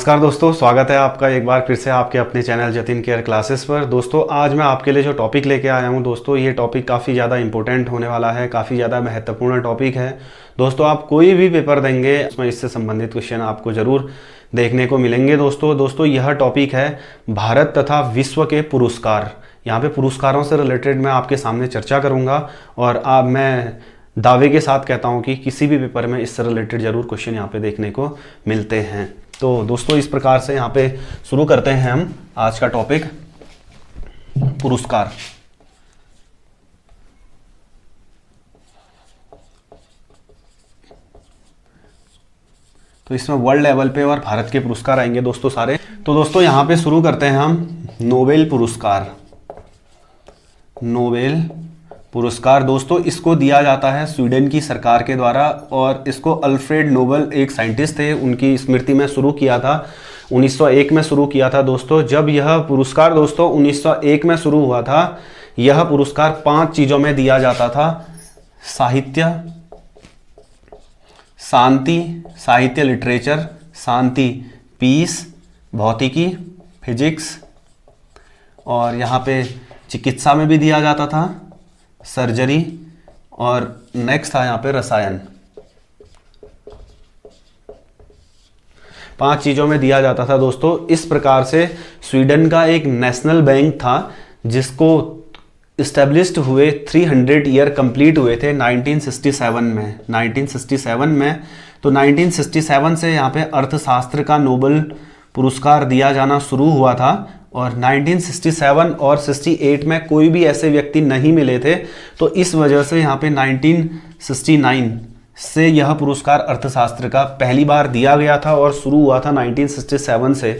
नमस्कार दोस्तों, स्वागत है आपका एक बार फिर से आपके अपने चैनल जतिन केयर क्लासेस पर। दोस्तों आज मैं आपके लिए जो टॉपिक लेके आया हूँ दोस्तों, ये टॉपिक काफ़ी ज़्यादा इंपॉर्टेंट होने वाला है, काफ़ी ज़्यादा महत्वपूर्ण टॉपिक है। दोस्तों आप कोई भी पेपर देंगे उसमें इससे संबंधित क्वेश्चन आपको ज़रूर देखने को मिलेंगे। दोस्तों यह टॉपिक है भारत तथा विश्व के पुरस्कार। यहाँ पे पुरस्कारों से रिलेटेड मैं आपके सामने चर्चा करूँगा और मैं दावे के साथ कहता हूँ कि किसी भी पेपर में इससे रिलेटेड ज़रूर क्वेश्चन यहाँ पे देखने को मिलते हैं। तो दोस्तों इस प्रकार से यहाँ पे शुरू करते हैं हम आज का टॉपिक, पुरस्कार। तो इसमें वर्ल्ड लेवल पे और भारत के पुरस्कार आएंगे दोस्तों सारे। तो दोस्तों यहाँ पे शुरू करते हैं हम नोबेल पुरस्कार। नोबेल पुरस्कार दोस्तों इसको दिया जाता है स्वीडन की सरकार के द्वारा और इसको अल्फ्रेड नोबेल एक साइंटिस्ट थे, उनकी स्मृति में शुरू किया था। 1901 में शुरू किया था दोस्तों। जब यह पुरस्कार दोस्तों 1901 में शुरू हुआ था, यह पुरस्कार 5 चीज़ों में दिया जाता था। साहित्य, शांति, साहित्य लिटरेचर, शांति पीस, भौतिकी फिजिक्स, और यहाँ पे चिकित्सा में भी दिया जाता था, सर्जरी, और नेक्स्ट था यहाँ पे रसायन। 5 चीज़ों में दिया जाता था दोस्तों। इस प्रकार से स्वीडन का एक नेशनल बैंक था जिसको इस्टेब्लिश्ड हुए 300 ईयर कंप्लीट हुए थे 1967 में। 1967 में तो 1967 से यहाँ पे अर्थशास्त्र का नोबेल पुरस्कार दिया जाना शुरू हुआ था और 1967 और 68 में कोई भी ऐसे व्यक्ति नहीं मिले थे। तो इस वजह से यहाँ पे 1969 से यह पुरस्कार अर्थशास्त्र का पहली बार दिया गया था और शुरू हुआ था 1967 से।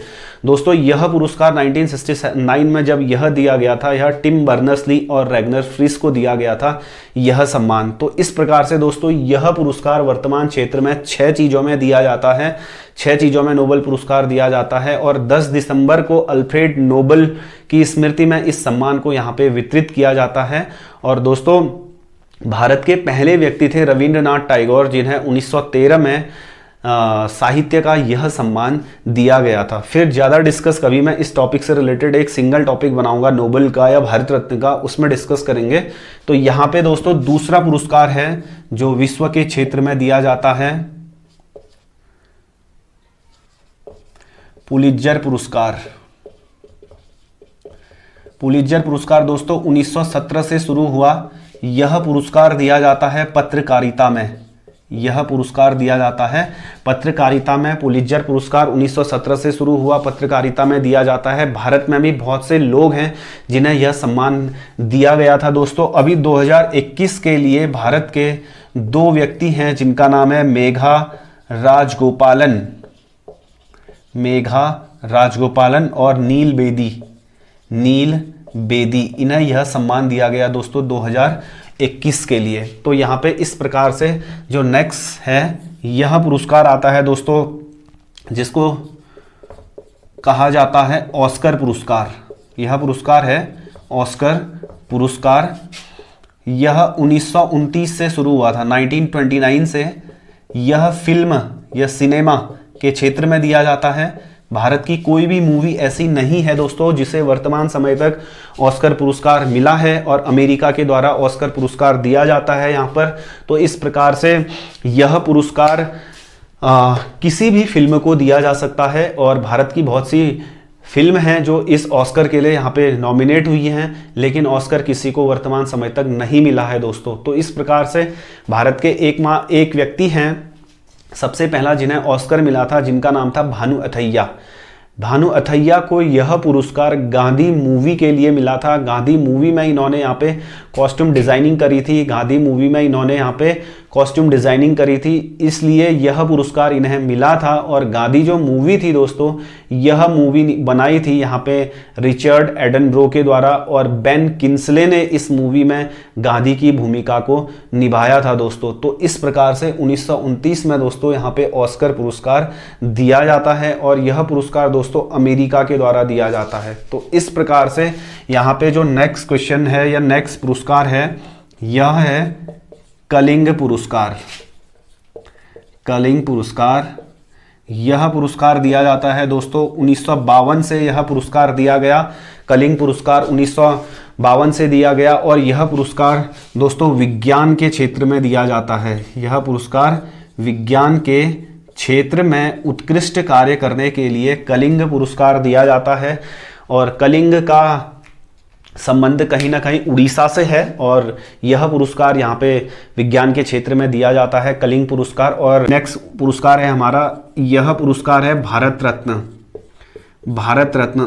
दोस्तों यह पुरस्कार 1969 में जब यह दिया गया था, यह टिम बर्नर्स-ली और रैग्नर फ्रिस को दिया गया था यह सम्मान। तो इस प्रकार से दोस्तों यह पुरस्कार वर्तमान क्षेत्र में 6 चीज़ों में दिया जाता है। 6 चीज़ों में नोबेल पुरस्कार दिया जाता है और 10 दिसंबर को अल्फ्रेड नोबेल की स्मृति में इस सम्मान को यहाँ पे वितरित किया जाता है। और दोस्तों भारत के पहले व्यक्ति थे रविंद्रनाथ टैगोर, जिन्हें 1913 में साहित्य का यह सम्मान दिया गया था। फिर ज़्यादा डिस्कस कभी मैं इस टॉपिक से रिलेटेड एक सिंगल टॉपिक बनाऊंगा नोबेल का या भारत रत्न का, उसमें डिस्कस करेंगे। तो यहाँ पे दोस्तों दूसरा पुरस्कार है जो विश्व के क्षेत्र में दिया जाता है, पुलित्जर पुरस्कार। पुलित्जर पुरस्कार दोस्तों 1917 से शुरू हुआ। यह पुरस्कार दिया जाता है पत्रकारिता में। यह पुरस्कार दिया जाता है पत्रकारिता में। पुलित्जर पुरस्कार 1917 से शुरू हुआ, पत्रकारिता में दिया जाता है। भारत में भी बहुत से लोग हैं जिन्हें यह सम्मान दिया गया था दोस्तों। अभी 2021 के लिए भारत के 2 व्यक्ति हैं जिनका नाम है मेघा राजगोपालन। मेघा राजगोपालन और नील बेदी, इन्हें यह सम्मान दिया गया दोस्तों 2021 के लिए। तो यहाँ पे इस प्रकार से जो नेक्स्ट है यह पुरस्कार आता है दोस्तों जिसको कहा जाता है ऑस्कर पुरस्कार। यह पुरस्कार है ऑस्कर पुरस्कार। यह 1929 से शुरू हुआ था, 1929 से। यह फिल्म या सिनेमा के क्षेत्र में दिया जाता है। भारत की कोई भी मूवी ऐसी नहीं है दोस्तों जिसे वर्तमान समय तक ऑस्कर पुरस्कार मिला है और अमेरिका के द्वारा ऑस्कर पुरस्कार दिया जाता है यहाँ पर। तो इस प्रकार से यह पुरस्कार किसी भी फिल्म को दिया जा सकता है और भारत की बहुत सी फिल्म हैं जो इस ऑस्कर के लिए यहाँ पे नॉमिनेट हुई हैं, लेकिन ऑस्कर किसी को वर्तमान समय तक नहीं मिला है दोस्तों। तो इस प्रकार से भारत के एक व्यक्ति हैं सबसे पहला जिन्हें ऑस्कर मिला था, जिनका नाम था भानु अथैया। भानु अथैया को यह पुरस्कार गांधी मूवी के लिए मिला था। गांधी मूवी में इन्होंने यहाँ पे कॉस्ट्यूम डिज़ाइनिंग करी थी। गांधी मूवी में इन्होंने यहाँ पे कॉस्ट्यूम डिज़ाइनिंग करी थी, इसलिए यह पुरस्कार इन्हें मिला था। और गांधी जो मूवी थी दोस्तों, यह मूवी बनाई थी यहाँ पे रिचर्ड एटनबरो के द्वारा और बेन किंग्सले ने इस मूवी में गांधी की भूमिका को निभाया था दोस्तों। तो इस प्रकार से 1929 में दोस्तों यहाँ पे ऑस्कर पुरस्कार दिया जाता है और यह पुरस्कार दोस्तों अमेरिका के द्वारा दिया जाता है। तो इस प्रकार से यहाँ पे जो नेक्स्ट क्वेश्चन है या नेक्स्ट पुरस्कार है, यह है कलिंग पुरस्कार। कलिंग पुरस्कार यह पुरस्कार दिया जाता है दोस्तों। 1952 से यह पुरस्कार दिया गया, कलिंग पुरस्कार 1952 से दिया गया। और यह पुरस्कार दोस्तों विज्ञान के क्षेत्र में दिया जाता है। यह पुरस्कार विज्ञान के क्षेत्र में उत्कृष्ट कार्य करने के लिए कलिंग पुरस्कार दिया जाता है। और कलिंग का संबंध कहीं ना कहीं उड़ीसा से है, और यह पुरस्कार यहाँ पे विज्ञान के क्षेत्र में दिया जाता है, कलिंग पुरस्कार। और नेक्स्ट पुरस्कार है हमारा, यह पुरस्कार है भारत रत्न। भारत रत्न,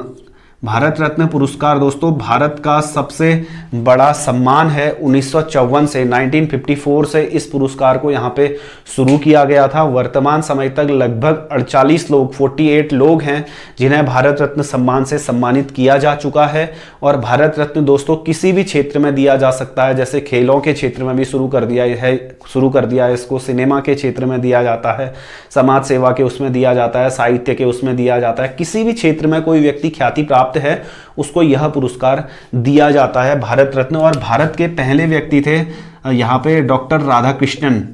भारत रत्न पुरस्कार दोस्तों भारत का सबसे बड़ा सम्मान है। 1954 से 1954 से इस पुरस्कार को यहाँ पे शुरू किया गया था। वर्तमान समय तक लगभग 48 लोग 48 लोग हैं जिन्हें भारत रत्न सम्मान से सम्मानित किया जा चुका है। और भारत रत्न दोस्तों किसी भी क्षेत्र में दिया जा सकता है, जैसे खेलों के क्षेत्र में भी शुरू कर दिया है इसको, सिनेमा के क्षेत्र में दिया जाता है, समाज सेवा के उसमें दिया जाता है, साहित्य के उसमें दिया जाता है। किसी भी क्षेत्र में कोई व्यक्ति ख्याति प्राप्त है उसको यह पुरस्कार दिया जाता है, भारत रत्न। और भारत के पहले व्यक्ति थे यहाँ पे डॉक्टर राधाकृष्णन,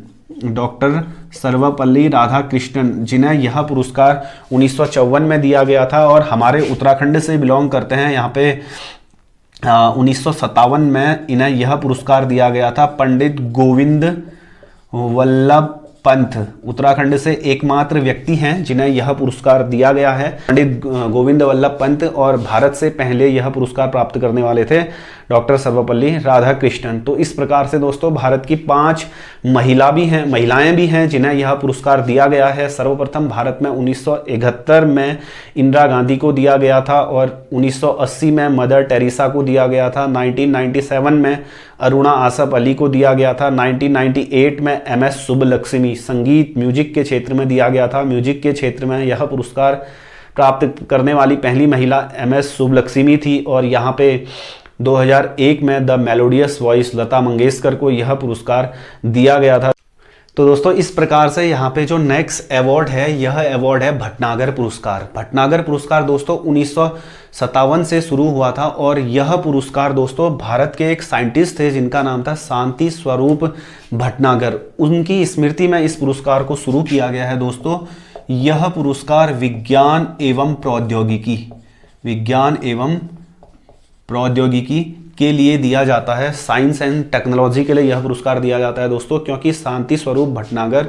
डॉक्टर सर्वपल्ली राधाकृष्णन, जिन्हें यह पुरस्कार 1954 में दिया गया था। और हमारे उत्तराखंड से बिलोंग करते हैं यहाँ पे 1957 में इन्हें यह पुरस्कार दिया गया था। पंडित गोविंद वल्लभ पंत उत्तराखंड से एकमात्र व्यक्ति हैं जिन्हें यह पुरस्कार दिया गया है, पंडित गोविंद वल्लभ पंत। और भारत से पहले यह पुरस्कार प्राप्त करने वाले थे डॉक्टर सर्वपल्ली राधाकृष्णन। तो इस प्रकार से दोस्तों भारत की 5 महिलाएं भी हैं जिन्हें यह पुरस्कार दिया गया है। सर्वप्रथम भारत में 1971 में इंदिरा गांधी को दिया गया था, और 1980 में मदर टेरेसा को दिया गया था। 1997 में अरुणा आसफ अली को दिया गया था। 1998 में MS सुब्बलक्ष्मी, संगीत म्यूजिक के क्षेत्र में दिया गया था। म्यूजिक के क्षेत्र में यह पुरस्कार प्राप्त करने वाली पहली महिला MS सुब्बलक्ष्मी थी। और यहाँ पे 2001 में the melodious voice Lata Mangeshkar को यह पुरस्कार दिया गया था। तो दोस्तों इस प्रकार से यहाँ पे जो नेक्स्ट अवार्ड है, यह अवार्ड है भटनागर पुरस्कार। भटनागर पुरस्कार दोस्तों 1957 से शुरू हुआ था। और यह पुरस्कार दोस्तों भारत के एक साइंटिस्ट थे जिनका नाम था शांति स्वरूप भटनागर, उनकी स्मृति में इस पुरस्कार को शुरू किया गया है दोस्तों। यह पुरस्कार विज्ञान एवं प्रौद्योगिकी के लिए दिया जाता है, साइंस एंड टेक्नोलॉजी के लिए यह पुरस्कार दिया जाता है दोस्तों, क्योंकि शांति स्वरूप भटनागर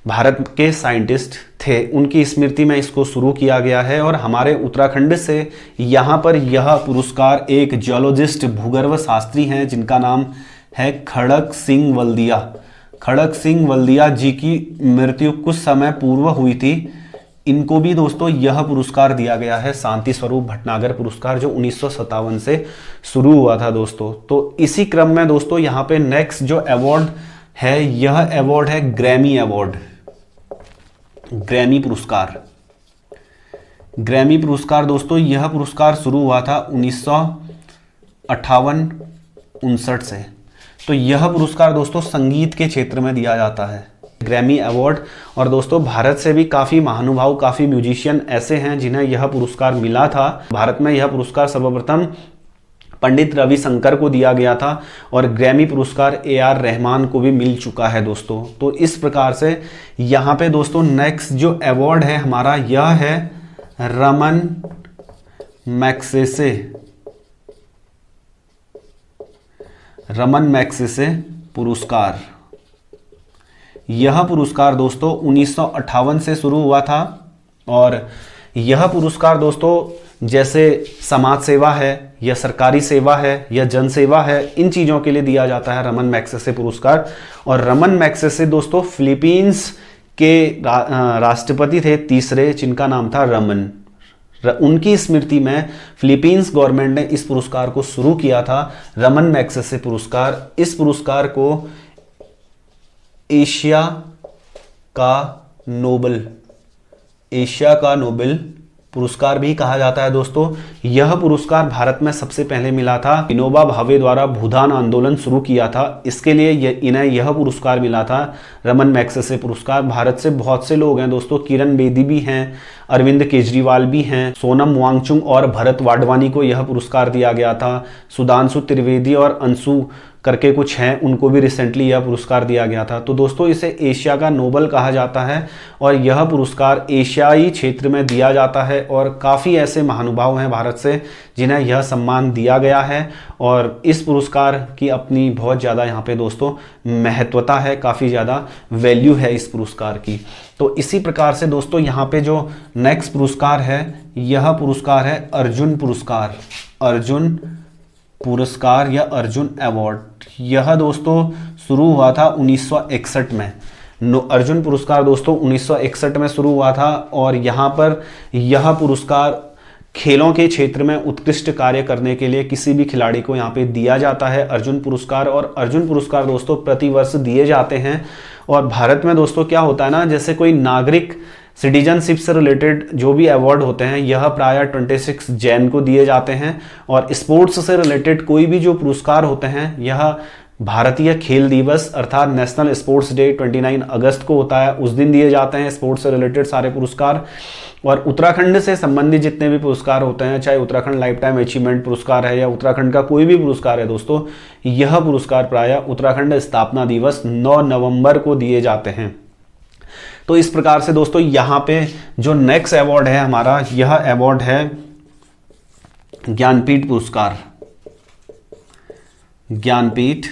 भारत के साइंटिस्ट थे, उनकी स्मृति में इसको शुरू किया गया है। और हमारे उत्तराखंड से यहाँ पर यह पुरस्कार एक जियोलॉजिस्ट भूगर्भ शास्त्री हैं जिनका नाम है खड़क सिंह वल्दिया। खड़क सिंह वल्दिया जी की मृत्यु कुछ समय पूर्व हुई थी। इनको भी दोस्तों यह पुरस्कार दिया गया है, शांति स्वरूप भटनागर पुरस्कार, जो 1957 से शुरू हुआ था दोस्तों। तो इसी क्रम में दोस्तों यहाँ पे नेक्स्ट जो अवार्ड है, यह अवार्ड है ग्रैमी अवार्ड, ग्रैमी पुरस्कार। ग्रैमी पुरस्कार दोस्तों यह पुरस्कार शुरू हुआ था 1958-59 से। तो यह पुरस्कार दोस्तों संगीत के क्षेत्र में दिया जाता है, ग्रैमी अवार्ड। और दोस्तों भारत से भी काफ़ी महानुभाव, काफ़ी म्यूजिशियन ऐसे हैं जिन्हें यह पुरस्कार मिला था। भारत में यह पुरस्कार सर्वप्रथम पंडित रविशंकर को दिया गया था, और ग्रैमी पुरस्कार AR रहमान को भी मिल चुका है दोस्तों। तो इस प्रकार से यहाँ पे दोस्तों नेक्स्ट जो अवार्ड है हमारा, यह है रमन मैग्सेसे पुरस्कार। यह पुरस्कार दोस्तों 1958 से शुरू हुआ था। और यह पुरस्कार दोस्तों जैसे समाज सेवा है, या सरकारी सेवा है, या जन सेवा है, इन चीज़ों के लिए दिया जाता है रमन मैग्सेसे पुरस्कार। और रमन मैग्सेसे दोस्तों फिलीपींस के राष्ट्रपति थे तीसरे, जिनका नाम था रमन। उनकी स्मृति में फिलीपींस गवर्नमेंट ने इस पुरस्कार को शुरू किया था, रमन मैग्सेसे पुरस्कार। इस पुरस्कार को एशिया का नोबेल पुरस्कार भी कहा जाता है दोस्तों। यह पुरस्कार भारत में सबसे पहले मिला था, विनोबा भावे द्वारा भूदान आंदोलन शुरू किया था, इसके लिए इन्हें यह पुरस्कार मिला था, रमन मैग्सेसे पुरस्कार। भारत से बहुत से लोग हैं दोस्तों, किरण बेदी भी हैं, अरविंद केजरीवाल भी हैं, सोनम वांगचुक और भरत वाडवानी को यह पुरस्कार दिया गया था। सुधांशु त्रिवेदी और अंशु करके कुछ हैं, उनको भी रिसेंटली यह पुरस्कार दिया गया था। तो दोस्तों इसे एशिया का नोबेल कहा जाता है और यह पुरस्कार एशियाई क्षेत्र में दिया जाता है और काफ़ी ऐसे महानुभाव हैं भारत से जिन्हें यह सम्मान दिया गया है और इस पुरस्कार की अपनी बहुत ज़्यादा यहाँ पे दोस्तों महत्वता है, काफ़ी ज़्यादा वैल्यू है इस पुरस्कार की। तो इसी प्रकार से दोस्तों यहाँ पे जो नेक्स्ट पुरस्कार है, यह पुरस्कार है अर्जुन पुरस्कार। अर्जुन पुरस्कार या अर्जुन अवार्ड, यह दोस्तों शुरू हुआ था 1961 में। अर्जुन पुरस्कार दोस्तों 1961 में शुरू हुआ था और यहाँ पर यह पुरस्कार खेलों के क्षेत्र में उत्कृष्ट कार्य करने के लिए किसी भी खिलाड़ी को यहाँ पे दिया जाता है अर्जुन पुरस्कार। और अर्जुन पुरस्कार दोस्तों प्रतिवर्ष दिए जाते हैं। और भारत में दोस्तों क्या होता है ना, जैसे कोई नागरिक सिटीजनशिप से रिलेटेड जो भी अवार्ड होते हैं यह प्रायः 26 जैन को दिए जाते हैं और स्पोर्ट्स से रिलेटेड कोई भी जो पुरस्कार होते हैं यह भारतीय खेल दिवस अर्थात नेशनल स्पोर्ट्स डे 29 अगस्त को होता है, उस दिन दिए जाते हैं स्पोर्ट्स से रिलेटेड सारे पुरस्कार। और उत्तराखंड से संबंधित जितने भी पुरस्कार होते हैं, चाहे उत्तराखंड लाइफ टाइम अचीवमेंट पुरस्कार है या उत्तराखंड का कोई भी पुरस्कार है दोस्तों, यह पुरस्कार प्रायः उत्तराखंड स्थापना दिवस 9 नवंबर को दिए जाते हैं। तो इस प्रकार से दोस्तों यहाँ पे जो नेक्स्ट अवार्ड है हमारा, यह अवार्ड है ज्ञानपीठ पुरस्कार। ज्ञानपीठ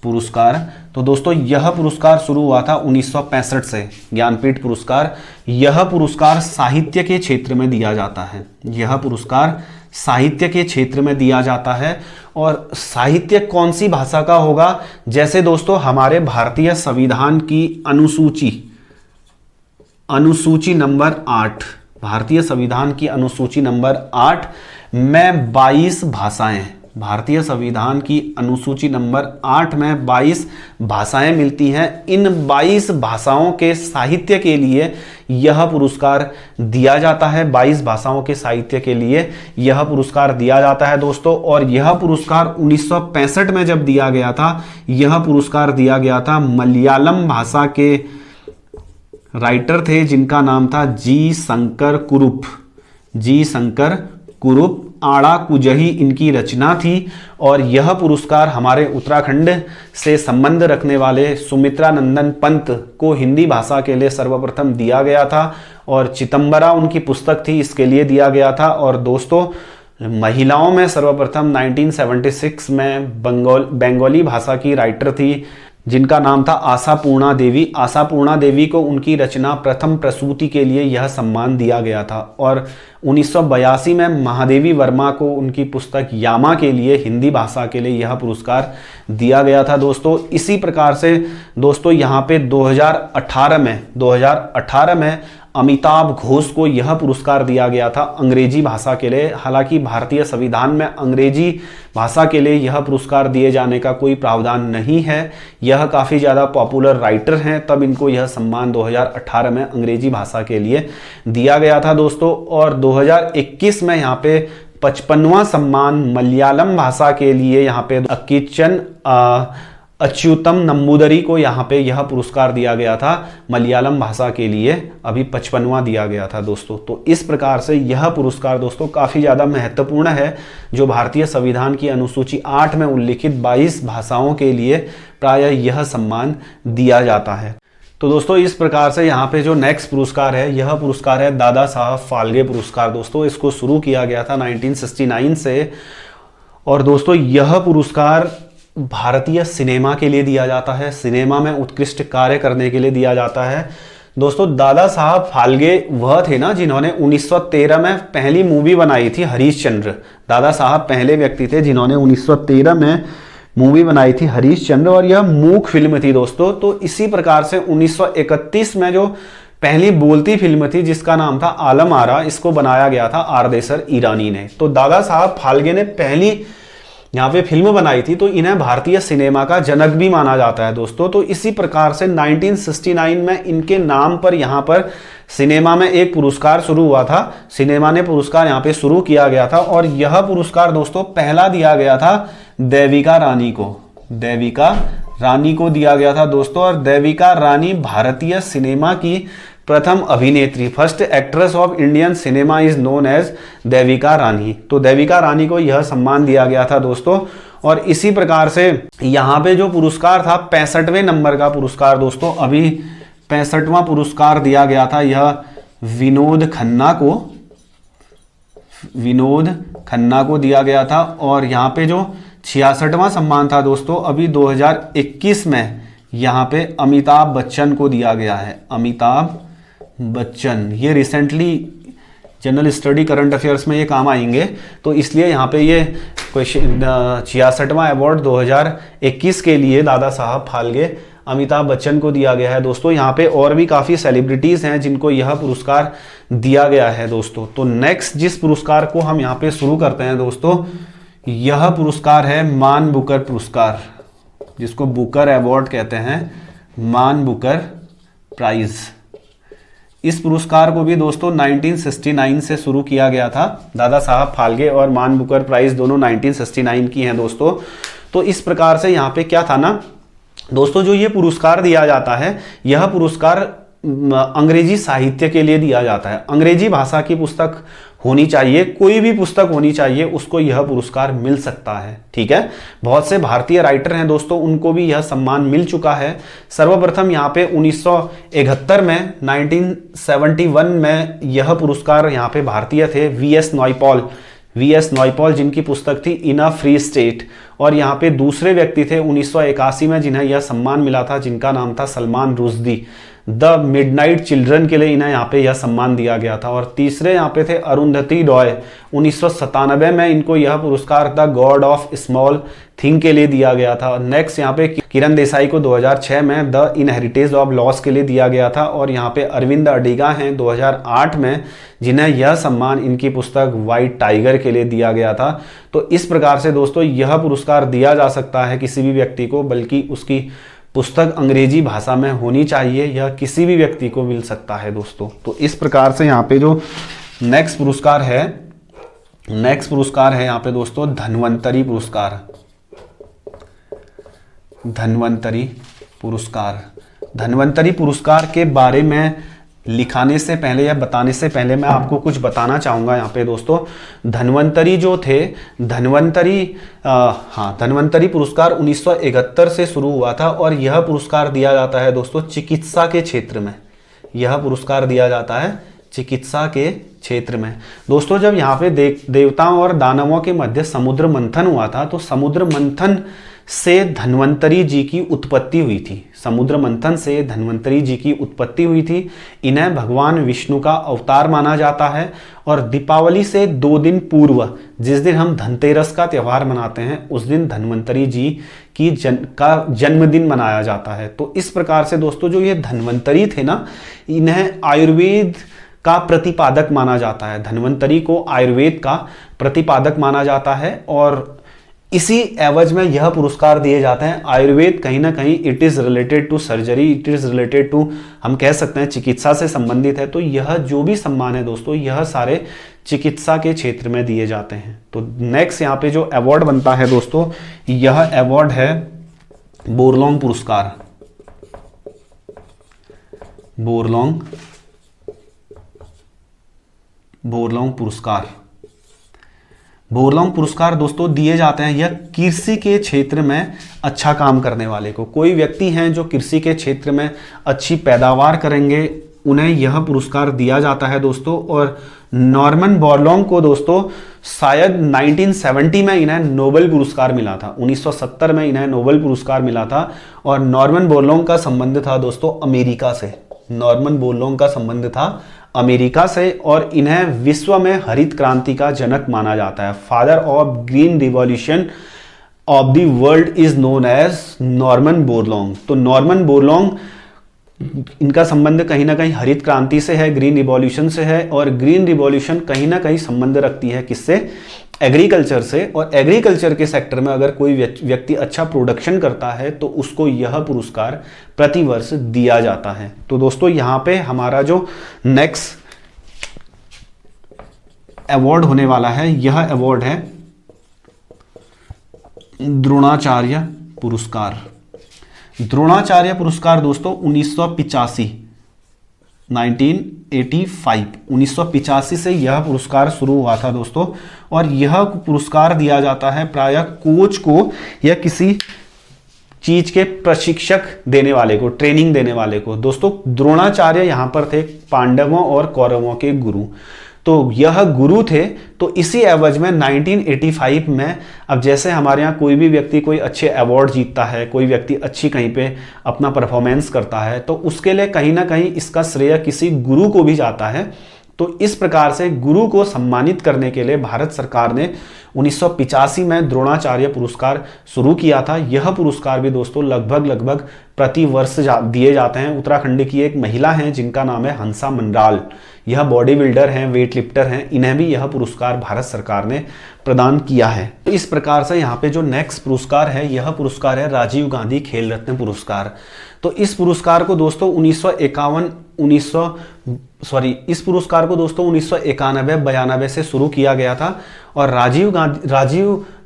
पुरस्कार, तो दोस्तों यह पुरस्कार शुरू हुआ था 1965 से। ज्ञानपीठ पुरस्कार, यह पुरस्कार साहित्य के क्षेत्र में दिया जाता है। यह पुरस्कार साहित्य के क्षेत्र में दिया जाता है और साहित्य कौन सी भाषा का होगा, जैसे दोस्तों हमारे भारतीय संविधान की अनुसूची नंबर 8, भारतीय संविधान की अनुसूची नंबर 8 में 22 भाषाएं, भारतीय संविधान की अनुसूची नंबर 8 में 22 भाषाएं मिलती हैं। इन 22 भाषाओं के साहित्य के लिए यह पुरस्कार दिया जाता है। 22 भाषाओं के साहित्य के लिए यह पुरस्कार दिया जाता है दोस्तों। और यह पुरस्कार 1965 में जब दिया गया था, यह पुरस्कार दिया गया था मलयालम भाषा के राइटर थे जिनका नाम था जी शंकर कुरुप। जी शंकर कुरुप, आड़ा कुजही इनकी रचना थी। और यह पुरस्कार हमारे उत्तराखंड से संबंध रखने वाले सुमित्रा नंदन पंत को हिंदी भाषा के लिए सर्वप्रथम दिया गया था और चितंबरा उनकी पुस्तक थी, इसके लिए दिया गया था। और दोस्तों महिलाओं में सर्वप्रथम 1976 में बंगाली भाषा की राइटर थी जिनका नाम था आशापूर्णा देवी। आशापूर्णा देवी को उनकी रचना प्रथम प्रसूति के लिए यह सम्मान दिया गया था। और 1982 में महादेवी वर्मा को उनकी पुस्तक यामा के लिए हिंदी भाषा के लिए यह पुरस्कार दिया गया था दोस्तों। इसी प्रकार से दोस्तों यहाँ पे 2018 में अमिताभ घोष को यह पुरस्कार दिया गया था अंग्रेजी भाषा के लिए। हालांकि भारतीय संविधान में अंग्रेजी भाषा के लिए यह पुरस्कार दिए जाने का कोई प्रावधान नहीं है। यह काफ़ी ज़्यादा पॉपुलर राइटर हैं, तब इनको यह सम्मान 2018 में अंग्रेजी भाषा के लिए दिया गया था दोस्तों। और 2021 में यहाँ पे 55वां सम्मान मलयालम भाषा के लिए यहाँ पे अक्कीचन अच्युतम नंबूदरी को यहाँ पे यह पुरस्कार दिया गया था मलयालम भाषा के लिए, अभी 55वां दिया गया था दोस्तों। तो इस प्रकार से यह पुरस्कार दोस्तों काफ़ी ज़्यादा महत्वपूर्ण है, जो भारतीय संविधान की अनुसूची 8 में उल्लिखित 22 भाषाओं के लिए प्रायः यह सम्मान दिया जाता है। तो दोस्तों इस प्रकार से यहाँ पे जो नेक्स्ट पुरस्कार है, यह पुरस्कार है दादा साहब फाल्के पुरस्कार। दोस्तों इसको शुरू किया गया था 1969 से। और दोस्तों यह पुरस्कार भारतीय सिनेमा के लिए दिया जाता है, सिनेमा में उत्कृष्ट कार्य करने के लिए दिया जाता है। दोस्तों दादा साहब फाल्के वह थे ना जिन्होंने 1913 में पहली मूवी बनाई थी हरीशचंद्र। दादा साहब पहले व्यक्ति थे जिन्होंने 1913 में मूवी बनाई थी हरीशचंद्र और यह मूक फिल्म थी दोस्तों। तो इसी प्रकार से 1931 में जो पहली बोलती फिल्म थी जिसका नाम था आलम आरा, इसको बनाया गया था आरदेसर ईरानी ने। तो दादा साहब फाल्के ने पहली यहाँ पे फिल्म बनाई थी, तो इन्हें भारतीय सिनेमा का जनक भी माना जाता है दोस्तों। तो इसी प्रकार से 1969 में इनके नाम पर यहाँ पर सिनेमा में एक पुरस्कार शुरू हुआ था, सिनेमा ने पुरस्कार यहाँ पे शुरू किया गया था। और यह पुरस्कार दोस्तों पहला दिया गया था देविका रानी को, देविका रानी को दिया गया था दोस्तों। और देविका रानी भारतीय सिनेमा की प्रथम अभिनेत्री, first actress of Indian cinema is known as Devika Rani. तो देविका रानी को यह सम्मान दिया गया था दोस्तों। और इसी प्रकार से यहाँ पे जो पुरस्कार था 65वें नंबर का पुरस्कार दोस्तों, अभी 65वां पुरस्कार दिया गया था यह विनोद खन्ना को दिया गया था। और यहाँ पे जो 66वां सम्मान था दोस्तों, अभी 2021 में यहाँ पे अमिताभ बच्चन को दिया गया है। अमिताभ बच्चन, ये recently general study current affairs में ये काम आएंगे, तो इसलिए यहाँ पे ये क्वेश्चन 66वां अवार्ड 2021 के लिए दादा साहब फाल्के अमिताभ बच्चन को दिया गया है दोस्तों। यहाँ पे और भी काफ़ी सेलिब्रिटीज़ हैं जिनको यह पुरस्कार दिया गया है दोस्तों। तो नेक्स्ट जिस पुरस्कार को हम यहाँ पे शुरू करते हैं दोस्तों, यह पुरस्कार है मान बुकर पुरस्कार, जिसको बुकर अवार्ड कहते हैं, मान बुकर प्राइज। इस पुरस्कार को भी दोस्तों 1969 से शुरू किया गया था। दादा साहब फाल्के और मान बुकर प्राइज दोनों 1969 की हैं दोस्तों। तो इस प्रकार से यहाँ पे क्या था ना दोस्तों, जो ये पुरस्कार दिया जाता है, यह पुरस्कार अंग्रेजी साहित्य के लिए दिया जाता है। अंग्रेजी भाषा की पुस्तक होनी चाहिए, कोई भी पुस्तक होनी चाहिए, उसको यह पुरस्कार मिल सकता है। ठीक है, बहुत से भारतीय राइटर हैं दोस्तों, उनको भी यह सम्मान मिल चुका है। सर्वप्रथम यहाँ पे 1971 में 1971 में यह पुरस्कार यहाँ पे भारतीय थे वी एस नॉयपॉल जिनकी पुस्तक थी इन अ फ्री स्टेट। और यहाँ पे दूसरे व्यक्ति थे 1981 में जिन्हें यह सम्मान मिला था, जिनका नाम था Salman Rushdie. The midnight children के लिए इन्हें यहाँ पे यह सम्मान दिया गया था। और तीसरे यहाँ पे थे अरुंधति रॉय, 1997 में इनको यह पुरस्कार the God of small thing के लिए दिया गया था। नेक्स्ट यहाँ पे किरण देसाई को 2006 में द इनहेरिटेंस ऑफ लॉस के लिए दिया गया था। और यहाँ पे अरविंद अडिगा हैं 2008 में, जिन्हें यह सम्मान इनकी पुस्तक व्हाइट टाइगर के लिए दिया गया था। तो इस प्रकार से दोस्तों यह पुरस्कार दिया जा सकता है किसी भी व्यक्ति को, बल्कि उसकी पुस्तक अंग्रेजी भाषा में होनी चाहिए, यह किसी भी व्यक्ति को मिल सकता है दोस्तों। तो इस प्रकार से यहाँ पे जो नेक्स्ट पुरस्कार है यहाँ पे दोस्तों धन्वंतरी पुरस्कार। धन्वंतरी पुरस्कार के बारे में लिखाने से पहले या बताने से पहले मैं आपको कुछ बताना चाहूँगा यहाँ पे दोस्तों। धन्वंतरी जो थे, धन्वंतरी पुरस्कार 1971 से शुरू हुआ था। और यह पुरस्कार दिया जाता है दोस्तों चिकित्सा के क्षेत्र में। यह पुरस्कार दिया जाता है चिकित्सा के क्षेत्र में दोस्तों। जब यहाँ पे देवताओं और दानवों के मध्य समुद्र मंथन हुआ था, तो समुद्र मंथन से धन्वंतरी जी की उत्पत्ति हुई थी। समुद्र मंथन से धन्वंतरी जी की उत्पत्ति हुई थी। इन्हें भगवान विष्णु का अवतार माना जाता है। और दीपावली से 2 दिन पूर्व, जिस दिन हम धनतेरस का त्यौहार मनाते हैं, उस दिन धन्वंतरी जी की का जन्मदिन मनाया जाता है। तो इस प्रकार से दोस्तों जो ये धन्वंतरी थे ना, इन्हें आयुर्वेद का प्रतिपादक माना जाता है। धन्वंतरी को आयुर्वेद का प्रतिपादक माना जाता है। और इसी एवज में यह पुरस्कार दिए जाते हैं। आयुर्वेद कहीं ना कहीं it is related to surgery, it is related to, हम कह सकते हैं चिकित्सा से संबंधित है। तो यह जो भी सम्मान है दोस्तों, यह सारे चिकित्सा के क्षेत्र में दिए जाते हैं। तो नेक्स्ट यहाँ पे जो अवार्ड बनता है दोस्तों, यह अवार्ड है बोरलॉन्ग पुरस्कार। बोरलॉन्ग पुरस्कार दोस्तों दिए जाते हैं यह कृषि के क्षेत्र में अच्छा काम करने वाले को। कोई व्यक्ति हैं जो कृषि के क्षेत्र में अच्छी पैदावार करेंगे, उन्हें यह पुरस्कार दिया जाता है दोस्तों। और नॉर्मन बोरलॉन्ग को दोस्तों शायद 1970 में इन्हें नोबेल पुरस्कार मिला था। 1970 में इन्हें नोबेल पुरस्कार मिला था। और नॉर्मन बोरलॉन्ग का संबंध था दोस्तों अमेरिका से। नॉर्मन बोरलॉन्ग का संबंध था अमेरिका से। और इन्हें विश्व में हरित क्रांति का जनक माना जाता है। Father of green revolution of the world is known as Norman Borlaug. तो नॉर्मन बोरलॉन्ग, इनका संबंध कहीं ना कहीं हरित क्रांति से है, ग्रीन रिवॉल्यूशन से है। और ग्रीन रिवॉल्यूशन कहीं ना कहीं संबंध रखती है किससे? एग्रीकल्चर से। और एग्रीकल्चर के सेक्टर में अगर कोई व्यक्ति अच्छा प्रोडक्शन करता है तो उसको यह पुरस्कार प्रतिवर्ष दिया जाता है। तो दोस्तों यहाँ पे हमारा जो नेक्स्ट अवार्ड होने वाला है, यह अवार्ड है द्रोणाचार्य पुरस्कार। द्रोणाचार्य पुरस्कार दोस्तों 1985 1985 से यह पुरस्कार शुरू हुआ था दोस्तों। और यह पुरस्कार दिया जाता है प्रायः कोच को या किसी चीज के प्रशिक्षक देने वाले को, ट्रेनिंग देने वाले को। दोस्तों द्रोणाचार्य यहां पर थे पांडवों और कौरवों के गुरु, तो यह गुरु थे। तो इसी एवज में 1985 में, अब जैसे हमारे यहाँ कोई भी व्यक्ति कोई अच्छे अवार्ड जीतता है, कोई व्यक्ति अच्छी कहीं पे अपना परफॉर्मेंस करता है, तो उसके लिए कहीं ना कहीं इसका श्रेय किसी गुरु को भी जाता है। तो इस प्रकार से गुरु को सम्मानित करने के लिए भारत सरकार ने 1985 में द्रोणाचार्य पुरस्कार शुरू किया था। यह पुरस्कार भी दोस्तों लगभग प्रति वर्ष दिए जाते हैं। उत्तराखंड की एक महिला हैं जिनका नाम है हंसा मंडराल, यह बॉडी बिल्डर हैं, वेट लिफ्टर हैं, इन्हें भी यह पुरस्कार भारत सरकार ने प्रदान किया है। तो इस प्रकार से यहाँ पे जो नेक्स्ट पुरस्कार है, यह पुरस्कार है राजीव गांधी खेल रत्न पुरस्कार। तो इस पुरस्कार को दोस्तों 1991-92 से शुरू किया गया था। और राजीव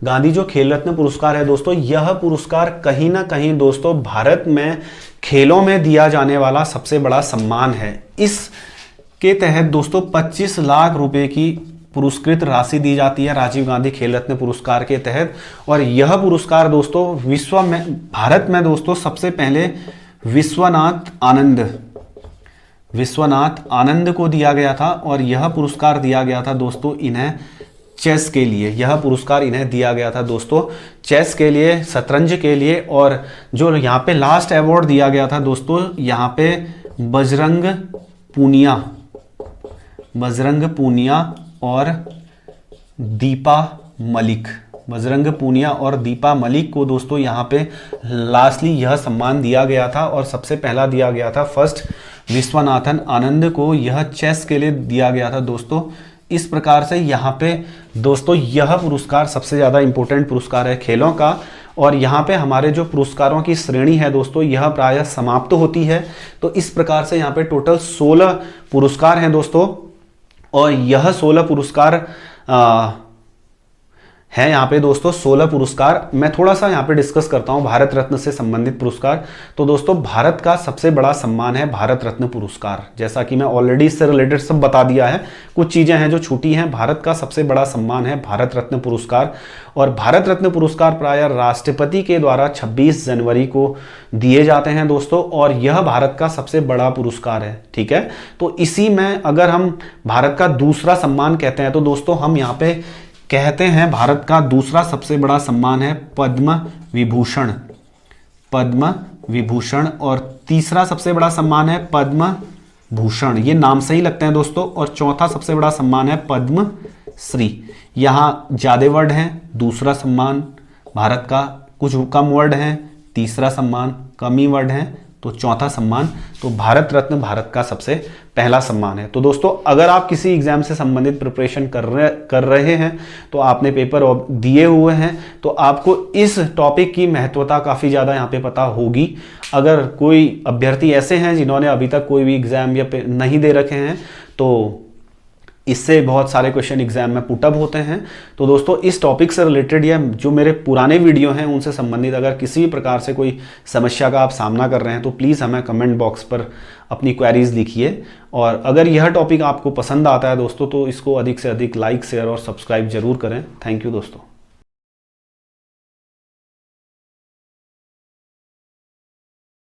गांधी जो खेल रत्न पुरस्कार है दोस्तों, यह पुरस्कार कहीं ना कहीं दोस्तों भारत में खेलों में दिया जाने वाला सबसे बड़ा सम्मान है। इसके तहत दोस्तों 25 लाख रुपए की पुरस्कृत राशि दी जाती है राजीव गांधी खेल रत्न पुरस्कार के तहत। और यह पुरस्कार दोस्तों भारत में दोस्तों सबसे पहले विश्वनाथ आनंद को दिया गया था। और यह पुरस्कार दिया गया था दोस्तों इन्हें चेस के लिए, यह पुरस्कार इन्हें दिया गया था दोस्तों चेस के लिए, शतरंज के लिए। और जो यहाँ पे लास्ट अवार्ड दिया गया था दोस्तों, यहाँ पे बजरंग पूनिया और दीपा मलिक को दोस्तों यहाँ पे लास्टली यह सम्मान दिया गया था। और सबसे पहला दिया गया था फर्स्ट विश्वनाथन आनंद को, यह चेस के लिए दिया गया था दोस्तों। इस प्रकार से यहाँ पे दोस्तों यह पुरस्कार सबसे ज़्यादा इंपॉर्टेंट पुरस्कार है खेलों का। और यहाँ पे हमारे जो पुरस्कारों की श्रेणी है दोस्तों, यह प्रायः समाप्त होती है। तो इस प्रकार से यहाँ पे टोटल 16 पुरस्कार हैं दोस्तों। और यह 16 पुरस्कार है यहाँ पे दोस्तों 16 पुरस्कार। मैं थोड़ा सा यहाँ पे डिस्कस करता हूँ भारत रत्न से संबंधित पुरस्कार। तो दोस्तों भारत का सबसे बड़ा सम्मान है भारत रत्न पुरस्कार, जैसा कि मैं ऑलरेडी इससे रिलेटेड सब बता दिया है, कुछ चीज़ें हैं जो छूटी हैं। भारत का सबसे बड़ा सम्मान है भारत रत्न पुरस्कार। और भारत रत्न पुरस्कार प्रायः राष्ट्रपति के द्वारा 26 जनवरी को दिए जाते हैं दोस्तों। और यह भारत का सबसे बड़ा पुरस्कार है, ठीक है। तो इसी में अगर हम भारत का दूसरा सम्मान कहते हैं, तो दोस्तों हम यहाँ पे कहते हैं भारत का दूसरा सबसे बड़ा सम्मान है पद्म विभूषण। और तीसरा सबसे बड़ा सम्मान है पद्म भूषण, ये नाम से ही लगते हैं दोस्तों। और चौथा सबसे बड़ा सम्मान है पद्म श्री। यहाँ ज्यादा वर्ड हैं, दूसरा सम्मान भारत का कुछ कम वर्ड हैं, तीसरा सम्मान कम ही वर्ड हैं, तो चौथा सम्मान। तो भारत रत्न भारत का सबसे पहला सम्मान है। तो दोस्तों अगर आप किसी एग्जाम से संबंधित प्रिपरेशन कर रहे हैं, तो आपने पेपर दिए हुए हैं, तो आपको इस टॉपिक की महत्वता काफ़ी ज़्यादा यहाँ पे पता होगी। अगर कोई अभ्यर्थी ऐसे हैं जिन्होंने अभी तक कोई भी एग्जाम या नहीं दे रखे हैं, तो इससे बहुत सारे क्वेश्चन एग्जाम में पुटअप होते हैं। तो दोस्तों इस टॉपिक से रिलेटेड या जो मेरे पुराने वीडियो हैं उनसे संबंधित अगर किसी भी प्रकार से कोई समस्या का आप सामना कर रहे हैं, तो प्लीज़ हमें कमेंट बॉक्स पर अपनी क्वेरीज लिखिए। और अगर यह टॉपिक आपको पसंद आता है दोस्तों, तो इसको अधिक से अधिक लाइक, शेयर और सब्सक्राइब जरूर करें। थैंक यू दोस्तों।